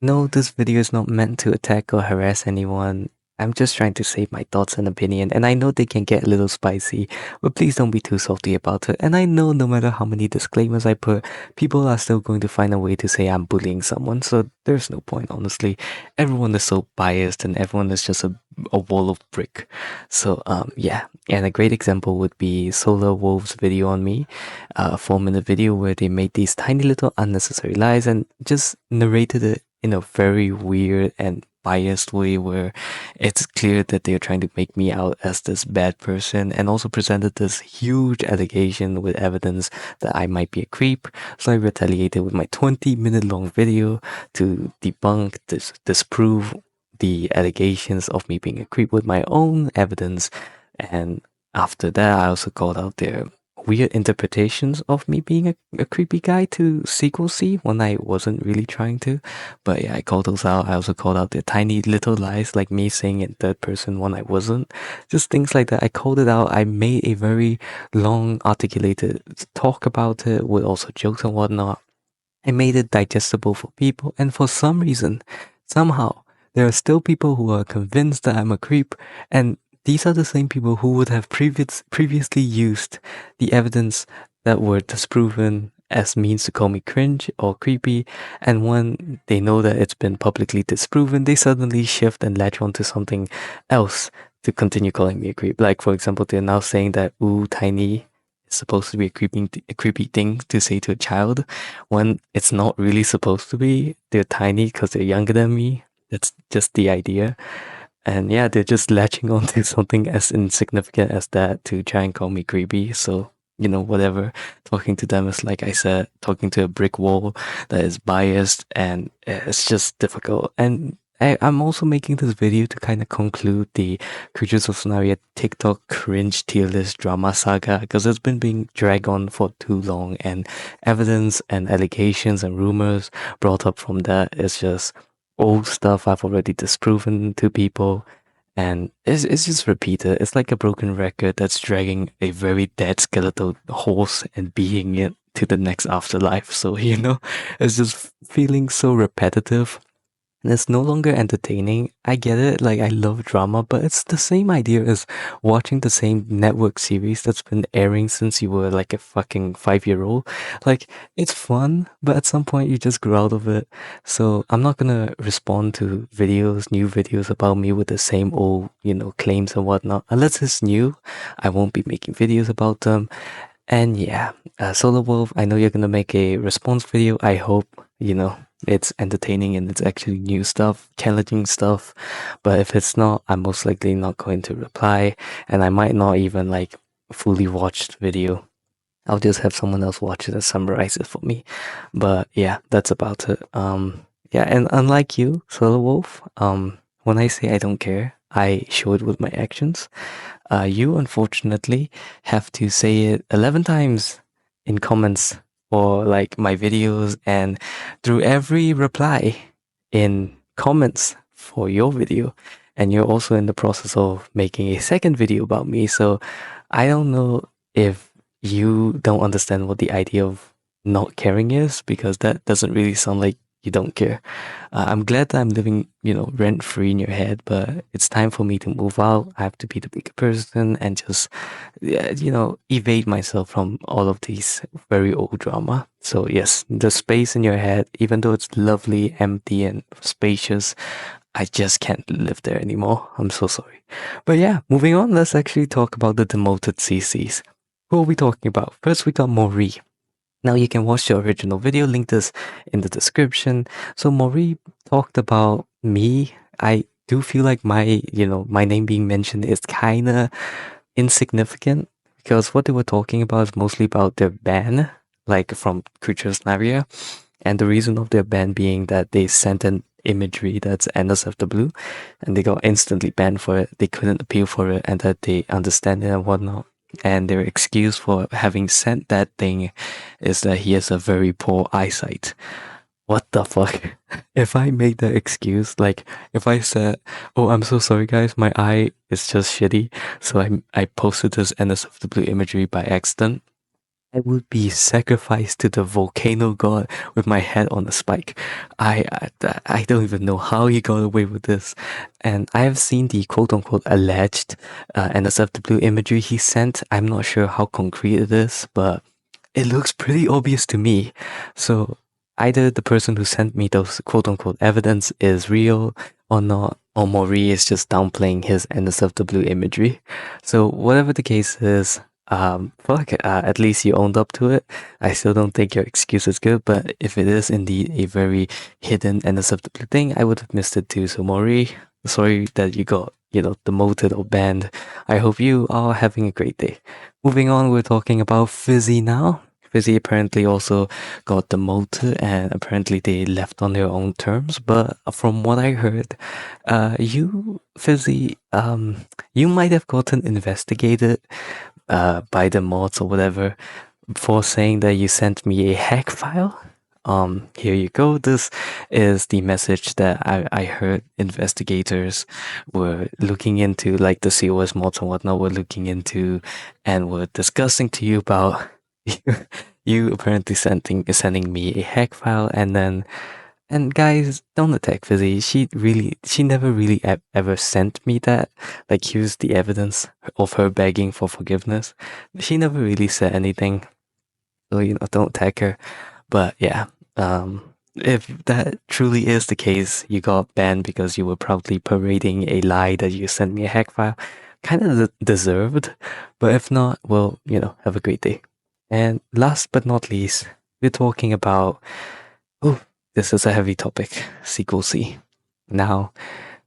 No, this video is not meant to attack or harass anyone. I'm just trying to say my thoughts and opinion, and I know they can get a little spicy, but please don't be too salty about it. And I know no matter how many disclaimers I put, people are still going to find a way to say I'm bullying someone, so there's no point, honestly. Everyone is so biased and everyone is just a wall of brick. So, yeah. And a great example would be Solar Wolf's video on me, a 4-minute video where they made these tiny little unnecessary lies and just narrated it in a very weird and biased way where it's clear that they're trying to make me out as this bad person and also presented this huge allegation with evidence that I might be a creep. So I retaliated with my 20-minute long video to debunk, disprove the allegations of me being a creep with my own evidence. And after that, I also called out their weird interpretations of me being a creepy guy to Sequel C when I wasn't really trying to. But yeah, I called those out. I also called out the tiny little lies, like me saying in third person when I wasn't. Just things like that. I called it out. I made a very long, articulated talk about it with also jokes and whatnot. I made it digestible for people, and for some reason, somehow, there are still people who are convinced that I'm a creep, and these are the same people who would have previously used the evidence that were disproven as means to call me cringe or creepy, and when they know that it's been publicly disproven, they suddenly shift and latch onto something else to continue calling me a creep. Like, for example, they're now saying that ooh, tiny is supposed to be a creepy thing to say to a child when it's not really supposed to be. They're tiny because they're younger than me. That's just the idea. And yeah, they're just latching onto something as insignificant as that to try and call me creepy. So, whatever. Talking to them is, like I said, talking to a brick wall that is biased and it's just difficult. And I'm also making this video to kind of conclude the Creatures of Sonaria TikTok cringe tier list drama saga because it's been being dragged on for too long, and evidence and allegations and rumors brought up from that is just old stuff I've already disproven to people, and it's just repeated. It's like a broken record that's dragging a very dead skeletal horse and beating it to the next afterlife. So, it's just feeling so repetitive and it's no longer entertaining. I get it, like I love drama, but it's the same idea as watching the same network series that's been airing since you were like a fucking 5-year-old. Like, it's fun, but at some point you just grow out of it. So I'm not gonna respond to new videos about me with the same old, claims and whatnot. Unless it's new, I won't be making videos about them. And yeah, Solar Wolf, I know you're gonna make a response video. I hope, it's entertaining and it's actually new stuff, challenging stuff. But if it's not, I'm most likely not going to reply, and I might not even like fully watch the video. I'll just have someone else watch it and summarize it for me. But yeah, that's about it. Yeah, and unlike you, Solar Wolf, when I say I don't care, I show it with my actions. You unfortunately have to say it 11 times in comments for like my videos and through every reply in comments for your video. And you're also in the process of making a second video about me. So I don't know if you don't understand what the idea of not caring is, because that doesn't really sound like you don't care. I'm glad that I'm living, rent free in your head, but it's time for me to move out. I have to be the bigger person and just, yeah, evade myself from all of these very old drama. So, yes, the space in your head, even though it's lovely, empty, and spacious, I just can't live there anymore. I'm so sorry. But yeah, moving on, let's actually talk about the demoted CCs. Who are we talking about? First, we got Maury. Now you can watch the original video, link this in the description. So Maury talked about me. I do feel like my name being mentioned is kinda insignificant because what they were talking about is mostly about their ban, like from Creatures Naria, and the reason of their ban being that they sent an imagery that's NSFW and they got instantly banned for it. They couldn't appeal for it and that they understand it and whatnot. And their excuse for having sent that thing is that he has a very poor eyesight. What the fuck? If I made that excuse, like if I said, "Oh, I'm so sorry, guys, my eye is just shitty," so I posted this NSFW imagery by accident, I would be sacrificed to the volcano god with my head on a spike. I don't even know how he got away with this. And I have seen the quote unquote alleged NSFW imagery he sent. I'm not sure how concrete it is, but it looks pretty obvious to me. So either the person who sent me those quote unquote evidence is real or not, or Maury is just downplaying his NSFW imagery. So whatever the case is, fuck, at least you owned up to it. I still don't think your excuse is good, but if it is indeed a very hidden NSFW thing, I would have missed it too. So Maury, sorry that you got, demoted or banned. I hope you are having a great day. Moving on, we're talking about Fizzy now. Fizzy apparently also got demoted and apparently they left on their own terms. But from what I heard, you, Fizzy, you might have gotten investigated by the mods or whatever for saying that you sent me a hack file. Here you go. This is the message that I heard investigators were looking into, like the COS mods and whatnot were looking into and were discussing to you about you apparently sending me a hack file and guys, don't attack Fizzy. She never really ever sent me that. Like, here's the evidence of her begging for forgiveness. She never really said anything. So, don't attack her. But yeah, if that truly is the case, you got banned because you were proudly parading a lie that you sent me a hack file. Kind of deserved. But if not, well, have a great day. And last but not least, we're talking about, oh, this is a heavy topic, Sequal C. Now,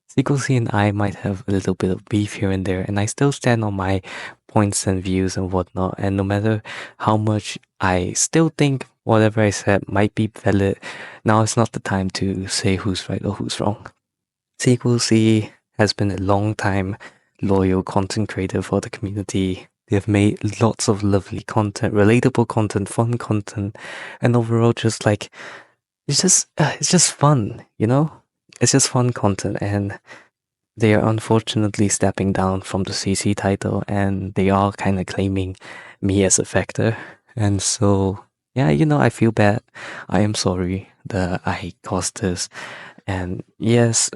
Sequel C and I might have a little bit of beef here and there, and I still stand on my points and views and whatnot. And no matter how much I still think whatever I said might be valid, now is not the time to say who's right or who's wrong. Sequel C has been a long time loyal content creator for the community. They have made lots of lovely content, relatable content, fun content, and overall just like it's just fun, It's just fun content, and they are unfortunately stepping down from the CC title, and they are kind of claiming me as a factor. And so, yeah, I feel bad. I am sorry that I caused this. And yes,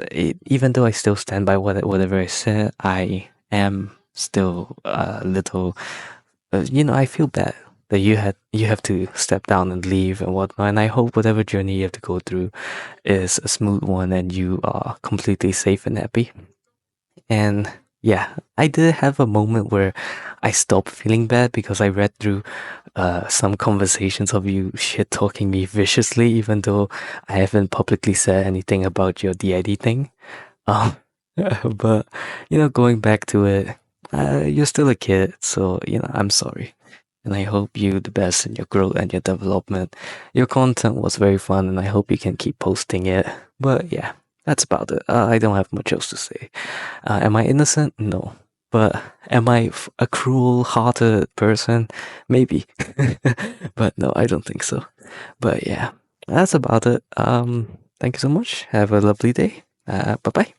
even though I still stand by whatever I said, I am still a little, I feel bad that you have to step down and leave and whatnot. And I hope whatever journey you have to go through is a smooth one and you are completely safe and happy. And yeah, I did have a moment where I stopped feeling bad because I read through some conversations of you shit talking me viciously, even though I haven't publicly said anything about your DID thing. Um, but going back to it, you're still a kid, so I'm sorry. And I hope you the best in your growth and your development. Your content was very fun, and I hope you can keep posting it. But yeah, that's about it. I don't have much else to say. Am I innocent? No. But am I a cruel-hearted person? Maybe. But no, I don't think so. But yeah, that's about it. Thank you so much. Have a lovely day. Bye bye.